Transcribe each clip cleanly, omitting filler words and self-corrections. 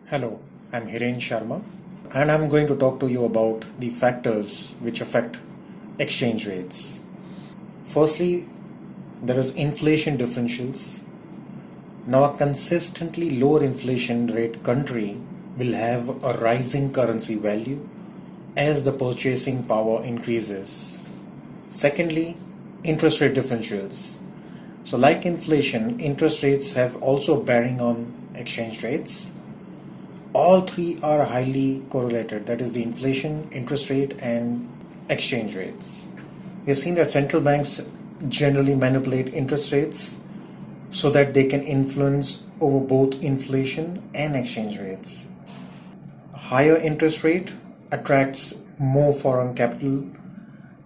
Hello, I'm Hiren Sharma and I'm going to talk to you about the factors which affect exchange rates. Firstly, there is inflation differentials. Now, a consistently lower inflation rate country will have a rising currency value as the purchasing power increases. Secondly, interest rate differentials. So, like inflation, interest rates have also bearing on exchange rates. All three are highly correlated, that is the inflation, interest rate and exchange rates. We have seen that central banks generally manipulate interest rates so that they can influence over both inflation and exchange rates. A higher interest rate attracts more foreign capital,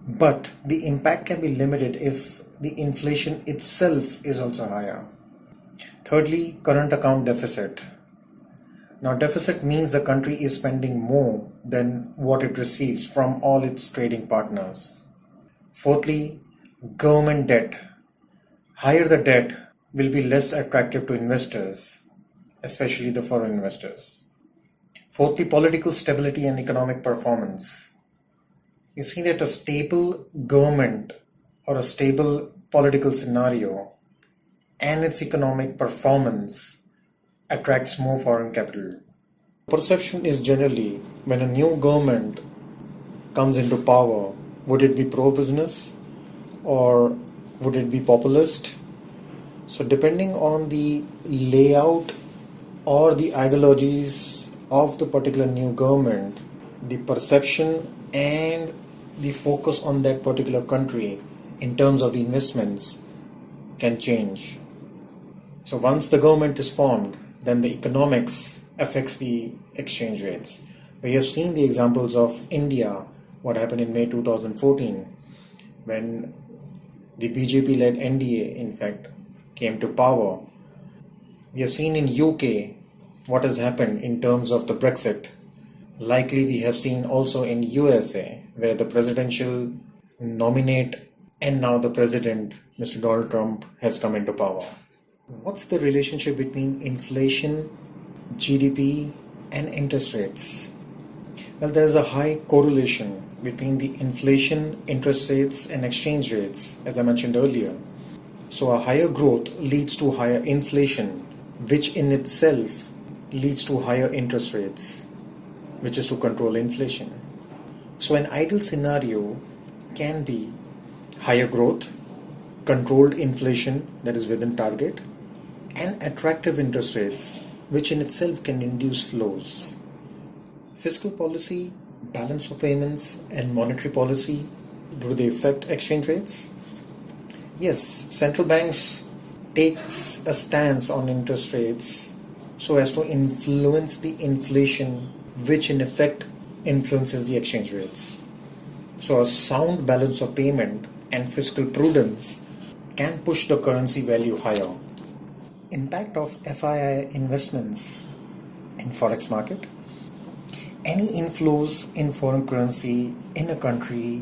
but the impact can be limited if the inflation itself is also higher. Thirdly, current account deficit. Now, deficit means the country is spending more than what it receives from all its trading partners. Fourthly, government debt. Higher the debt will be less attractive to investors, especially the foreign investors. Fourthly, political stability and economic performance. You see that a stable government or a stable political scenario and its economic performance attracts more foreign capital. Perception is generally when a new government comes into power, would it be pro-business or would it be populist? So depending on the layout or the ideologies of the particular new government, the perception and the focus on that particular country in terms of the investments can change. So once the government is formed, then the economics affects the exchange rates. We have seen the examples of India, what happened in May 2014 when the BJP-led NDA in fact came to power. We have seen in UK what has happened in terms of the Brexit. Likely we have seen also in USA where the presidential nominate and now the president, Mr. Donald Trump, has come into power. What's the relationship between inflation, GDP and interest rates? Well, there is a high correlation between the inflation, interest rates and exchange rates, as I mentioned earlier. So a higher growth leads to higher inflation, which in itself leads to higher interest rates, which is to control inflation. So an ideal scenario can be higher growth, controlled inflation that is within target, and attractive interest rates, which in itself can induce flows. Fiscal policy, balance of payments, and monetary policy, do they affect exchange rates? Yes, central banks takes a stance on interest rates so as to influence the inflation, which in effect influences the exchange rates. So a sound balance of payment and fiscal prudence can push the currency value higher. Impact of FII investments in forex market. Any inflows in foreign currency in a country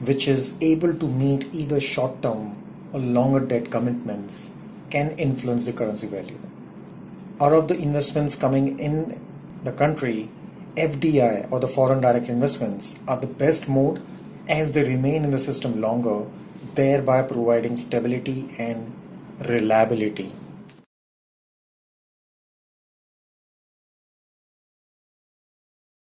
which is able to meet either short-term or longer debt commitments can influence the currency value. Out of the investments coming in the country, FDI or the foreign direct investments are the best mode as they remain in the system longer, thereby providing stability and reliability.